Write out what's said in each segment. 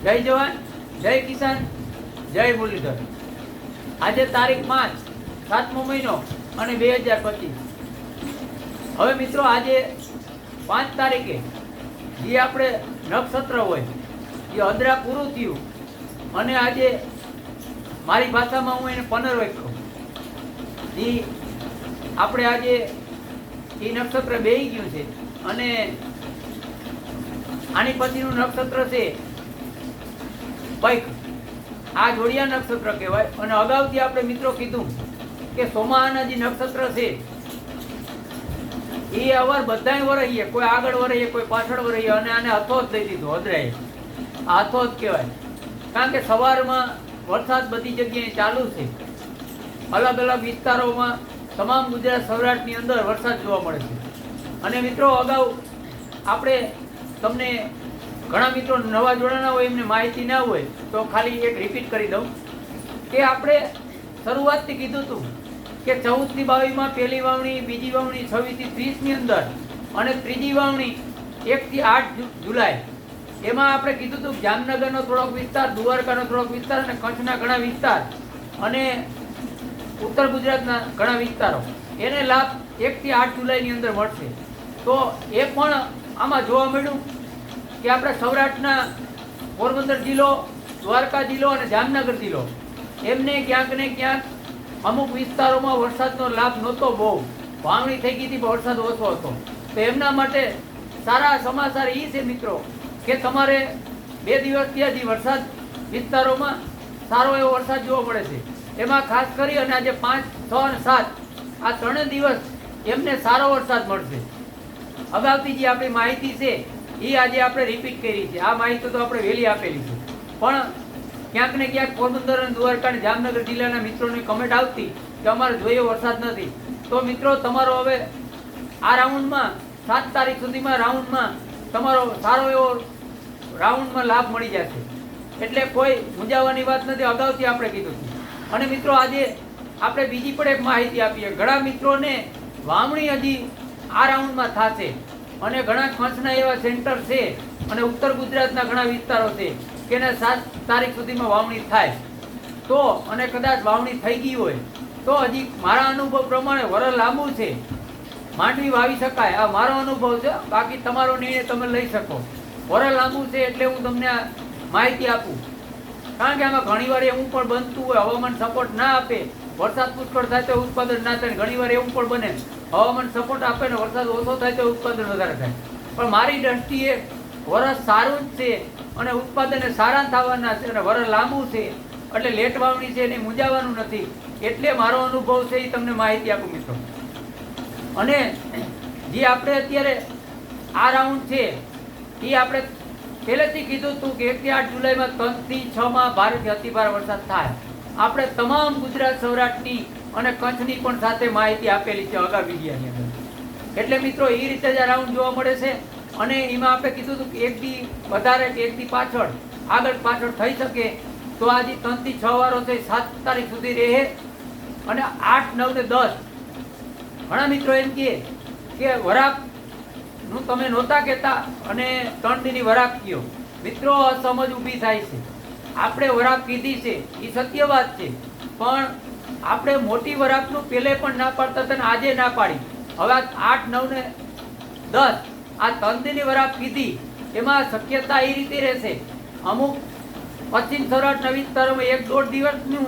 જય જવાન, જય કિસાન, જય મુરલીધર। આજે તારીખ 5 7મો મહિનો અને 2025। હવે મિત્રો આજે 5 તારીખે જે આપણે નક્ષત્ર હોય એ અદરા પૂરું થયું અને આજે મારી ભાષામાં હું એને પનરવેક કહું। જે આપણે આજે એ નક્ષત્ર બેહી ગયું છે અને આની પછીનું નક્ષત્ર છે પૈક। આ જોડિયા નક્ષત્ર કહેવાય। અને અગાઉથી આપણે મિત્રો કીધું કે સોમાના જે નક્ષત્ર છે એ અવાર બધાય વરહીએ, કોઈ આગળ વરહીએ, કોઈ પાછળ વરહીએ, અને આને હથોત દઈ દીધો, અદરાએ આ હથોત કહેવાય। કારણ કે સવારમાં વરસાદ બધી જગ્યાએ ચાલુ છે, અલગ અલગ વિસ્તારોમાં તમામ ગુજરાત સૌરાષ્ટ્રની અંદર વરસાદ જોવા મળે છે। અને મિત્રો અગાઉ આપણે તમને ઘણા મિત્રો નવા જોડાણા હોય, એમને માહિતી ના હોય તો ખાલી એક રિપીટ કરી દઉં કે આપણે શરૂઆતથી કીધું હતું કે 14 થી 22 પહેલી વાવણી, બીજી વાવણી 26 થી 30 ની અંદર અને ત્રીજી વાવણી 1 થી 8 જુલાઈ। એમાં આપણે કીધું હતું જામનગરનો થોડોક વિસ્તાર, દ્વારકાનો થોડોક વિસ્તાર અને કચ્છના ઘણા વિસ્તાર અને ઉત્તર ગુજરાતના ઘણા વિસ્તારો એને લાભ 1 થી 8 જુલાઈની અંદર મળશે। તો એ પણ આમાં જોવા મળ્યું કે આપણે સૌરાષ્ટ્રના પોરબંદર જિલ્લો, દ્વારકા જિલ્લો અને જામનગર જિલ્લો એમને ક્યાંક ને ક્યાંક અમુક વિસ્તારોમાં વરસાદનો લાભ નહોતો, બહુ વાવણી થઈ ગઈ હતી પણ વરસાદ ઓછો હતો। તો એમના માટે સારા સમાચાર એ છે મિત્રો કે તમારે 2 દિવસથી હજી વરસાદ વિસ્તારોમાં સારો એવો વરસાદ જોવા મળે છે। એમાં ખાસ કરી અને આજે 5, 6 અને 7 આ 3 દિવસ એમને સારો વરસાદ મળશે। અગાઉથી જે આપણી માહિતી છે એ આજે આપણે રિપીટ કરી છે। આ માહિતી તો આપણે વહેલી આપેલી છે, પણ ક્યાંક ને ક્યાંક પોરબંદર અને દ્વારકા અને જામનગર જિલ્લાના મિત્રોની કમેન્ટ આવતી કે અમારે જોયો વરસાદ નથી। તો મિત્રો તમારો હવે આ રાઉન્ડમાં 7 તારીખ સુધીમાં રાઉન્ડમાં તમારો સારો એવો રાઉન્ડમાં લાભ મળી જશે, એટલે કોઈ મૂંઝાવાની વાત નથી, અગાઉથી આપણે કીધું હતું। અને મિત્રો આજે આપણે બીજી પણ એક માહિતી આપીએ। ઘણા મિત્રોને વાવણી હજી આ રાઉન્ડમાં થશે અને ઘણા કચ્છના એવા સેન્ટર છે અને ઉત્તર ગુજરાતના ઘણા વિસ્તારો છે કે 7 તારીખ સુધીમાં વાવણી થાય તો, અને કદાચ વાવણી થઈ ગઈ હોય તો હજી મારા અનુભવ પ્રમાણે વરસ લાંબુ છે, માંડવી વાવી શકાય। આ મારો અનુભવ છે, બાકી તમારો નિર્ણય તમે લઈ શકો। વરસ લાંબુ છે એટલે હું તમને આ માહિતી આપું, કારણ કે આમાં ઘણીવાર એવું પણ બનતું હોય હવામાન સપોર્ટ ના આપે, વરસાદ પુષ્કળ થાય તો ઉત્પાદન ના થાય। ઘણીવાર એવું પણ બને હવામાન સપોર્ટ આપે ને વરસાદ ઓછો થાય તો ઉત્પાદન વધારે થાય। પણ મારી દ્રષ્ટિએ વરસ સારું જ છે અને ઉત્પાદન સારા થવાના છે અને વરસ લાંબુ છે એટલે લેટ વાવણી છે એને મૂંઝાવાનું નથી, એટલે મારો અનુભવ છે એ તમને માહિતી આપું મિત્રો। અને જે આપણે અત્યારે આ રાઉન્ડ છે એ આપણે પહેલેથી કીધું હતું કે 1 થી 8 જુલાઈમાં 3 થી 6 માં ભારેથી અતિભારે વરસાદ થાય। આપણે તમામ ગુજરાત સૌરાષ્ટ્રની અને કચ્છની પણ સાથે માહિતી આપેલી છે અગાઉ વિડીયોની અંદર, એટલે મિત્રો એ રીતે જ આ રાઉન્ડ જોવા મળે છે। અને એમાં આપણે કીધું હતું કે 1 દી વધારે કે 1 દી પાછળ આગળ પાછળ થઈ શકે તો આજે 3 થી 6 વારો છે 7 તારીખ સુધી રહે અને 8, 9 ને 10 ઘણા મિત્રો એમ કે વરાપનું તમે નહોતા કહેતા અને 3 દીની વરાપ કયો। મિત્રો અસમજ ઊભી થાય છે, આપણે વરાપ કીધી છે એ સત્ય વાત છે, પણ આપણે મોટી વરાપનું પહેલે પણ ના પાડતા હતા ને આજે ના પાડી। હવે 8, 9 ને 10 આ 3 દીની વરાપ કીધી, એમાં શક્યતા એ રીતે રહેશે અમુક પશ્ચિમ સૌરાષ્ટ્રના વિસ્તારોમાં 1-1.5 દિવસનું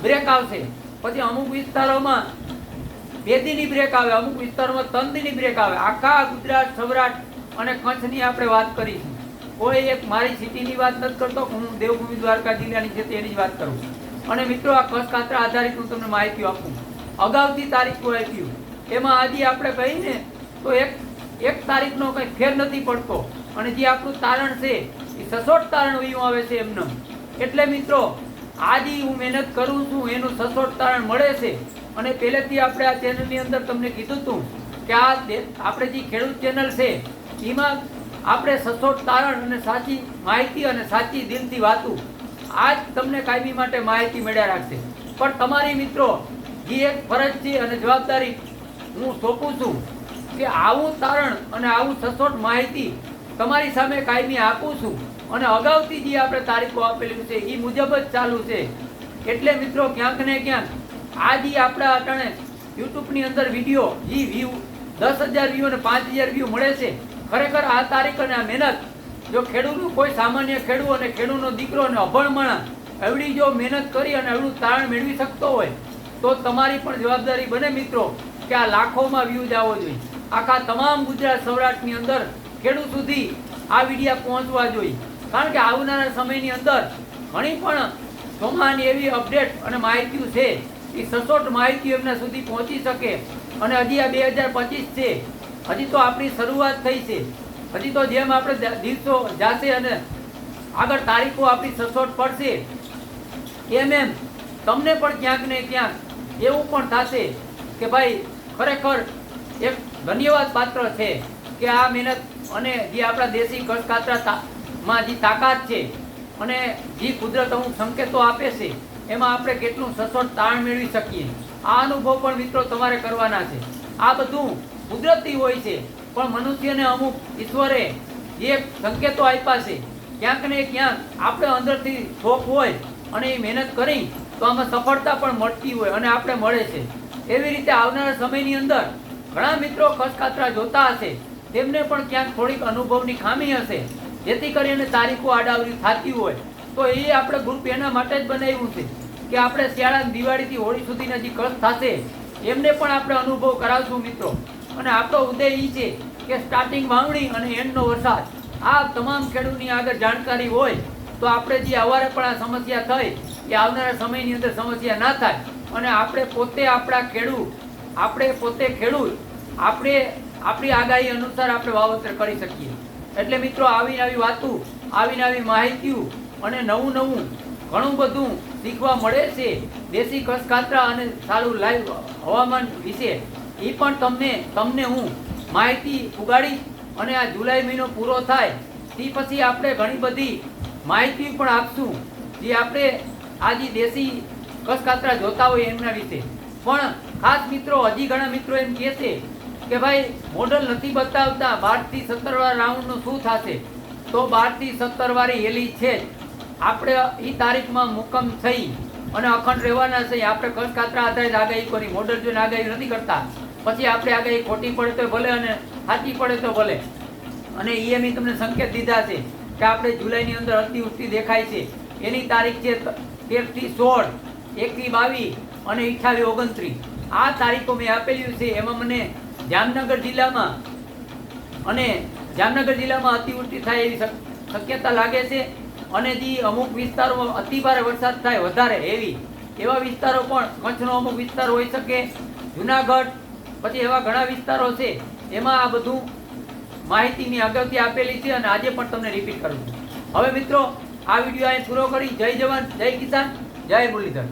બ્રેક આવશે, પછી અમુક વિસ્તારોમાં 2 દીની બ્રેક આવે, અમુક વિસ્તારોમાં 3 દીની બ્રેક આવે। આખા ગુજરાત સૌરાષ્ટ્ર અને કચ્છની આપણે વાત કરીશું, કોઈ એક મારી સિટીની વાત નથી કરતો, હું દેવભૂમિ દ્વારકા જિલ્લાની છે તેની જ વાત કરું। અને મિત્રો આ કચ્છ કાતરા આધારિત હું તમને માહિતી આપું। અગાઉથી તારીખો આપ્યું એમાં આજે આપણે કહીને તો એક તારીખનો કંઈ ફેર નથી પડતો, અને જે આપણું તારણ છે એ સચોટ તારણ વયું આવે છે એમને। એટલે મિત્રો આજે હું મહેનત કરું છું એનું સચોટ તારણ મળે છે। અને પહેલેથી આપણે આ ચેનલની અંદર તમને કીધું હતું કે આ આપણે જે ખેડૂત ચેનલ છે એમાં આપણે સચોટ તારણ અને સાચી માહિતી અને સાચી દિલથી વાતું આજ તમને કાયમી માટે માહિતી મળ્યા રાખશે। પણ તમારી મિત્રો જે એક ફરજ છે અને જવાબદારી હું સોંપું છું કે આવું તારણ અને આવું સચોટ માહિતી તમારી સામે કાયમી આપું છું। અને અગાઉથી જે આપણે તારીખો આપેલી છે એ મુજબ જ ચાલુ છે. એટલે મિત્રો ક્યાંક ને ક્યાંક આ જે આપણા અટાણે યુટ્યુબની અંદર વિડીયો જે વ્યૂ 10,000 વ્યૂ અને 5,000 વ્યૂ મળે છે, ખરેખર આ તારીખ અને આ મહેનત જો ખેડૂતનું કોઈ સામાન્ય ખેડૂત અને ખેડૂતનો દીકરો અને અભણ માણસ એવડી જો મહેનત કરી અને એવડું તારણ મેળવી શકતો હોય તો તમારી પણ જવાબદારી બને મિત્રો કે આ લાખોમાં વ્યૂઝ આવવો જોઈએ. આખા તમામ ગુજરાત સૌરાષ્ટ્રની અંદર ખેડૂત સુધી આ વિડીયા પહોંચવા જોઈએ. કારણ કે આવનારા સમયની અંદર ઘણી પણ ચોમાની એવી અપડેટ અને માહિતીઓ છે એ સચોટ માહિતીઓ એમના સુધી પહોંચી શકે. અને હજી આ 2025 છે, હજી તો આપણી શરૂઆત થઈ છે. હજી તો જેમ આપણે દિવસો જાશે અને આગળ તારીખો આપણી સચોટ પડશે એમ તમને પણ ક્યાંક ને ક્યાંક એવું પણ થશે કે ભાઈ ખરેખર એક ધન્યવાદ પાત્ર છે કે આ મહેનત અને જે આપણા દેશી કચકાતરામાં જે તાકાત છે અને જે કુદરત અમુક સંકેતો આપે છે એમાં આપણે કેટલું સચોટ તાણ મેળવી શકીએ. આ અનુભવ પણ મિત્રો તમારે કરવાના છે. આ બધું કુદરતી હોય છે, પણ મનુષ્યને અમુક ઈશ્વરે જે સંકેતો આપ્યા છે ક્યાંક ને ક્યાંક આપણે અંદરથી શોખ હોય અને એ મહેનત કરી તો આમાં સફળતા પણ મળતી હોય અને આપણે મળે છે. એવી રીતે આવનારા સમયની અંદર ઘણા મિત્રો કચકાતરા જોતા હશે, તેમને પણ ક્યાંક થોડીક અનુભવની ખામી હશે, જેથી કરીને તારીખો આડાવરી થતી હોય તો એ આપણે ગ્રુપ એના માટે જ બનાવ્યું છે કે આપણે શિયાળા દિવાળીથી હોળી સુધીના જે કચ્છ થશે એમને પણ આપણે અનુભવ કરાવશું મિત્રો. અને આપણો ઉદ્દેશ એ છે કે સ્ટાર્ટિંગ વાવણી અને એન્ડનો વરસાદ આ તમામ ખેડૂતની આગળ જાણકારી હોય તો આપણે જે અવારે પણ આ સમસ્યા થઈ એ આવનારા સમયની અંદર સમસ્યા ના થાય. અને આપણે પોતે આપણા ખેડૂત આપણે આપણી આગાહી અનુસાર આપણે વાવેતર કરી શકીએ. એટલે મિત્રો આવીને આવી વાતો, આવીને આવી માહિતીઓ અને નવું ઘણું બધું શીખવા મળે છે દેશી કચકાતરા અને સારું લાઈવ હવામાન વિશે. એ પણ તમને હું માહિતી ઉગાડી અને આ જુલાઈ મહિનો પૂરો થાય તે પછી આપણે ઘણી બધી માહિતી પણ આપશું જે આપણે આ જે દેશી કચકાતરા જોતા હોય એમના વિશે. પણ ખાસ મિત્રો હજી ઘણા મિત્રો એમ કહે છે કે ભાઈ મોડલ નથી બતાવતા 12 થી 17 વાર રાઉન્ડનું શું થશે? તો 12 થી 17 વાળી હેલી છે આપણે એ તારીખમાં મુકમ થઈ અને અખંડ રહેવાના છે. આપણે કચકાતરા આધારિત આગાહી કરી, મોડલ જોઈને આગાહી નથી કરતા. પછી આપણે આગાહી ખોટી પડે તો ભલે અને સાચી પડે તો ભલે. અને એ તમને સંકેત દીધા છે કે આપણે જુલાઈની અંદર અતિવૃષ્ટિ દેખાય છે. એની તારીખ છે 13 થી 16, 1 થી 22 અને 28, 29. આ તારીખો મેં આપેલી છે. એમાં મને જામનગર જિલ્લામાં અતિવૃષ્ટિ થાય એવી શક્યતા લાગે છે. અને જે અમુક વિસ્તારોમાં અતિભારે વરસાદ થાય વધારે એવા વિસ્તારો પણ કચ્છનો અમુક વિસ્તાર હોઈ શકે, જુનાગઢ, પછી એવા ઘણા વિસ્તારો છે એમાં આ બધું માહિતી મેં અગાઉથી આપેલી છે અને આજે પણ તમને રિપીટ કરું છું. હવે મિત્રો આ વિડીયો અહીં પૂરો કરી જય જવાન, જય કિસાન, જય મુરલીધર.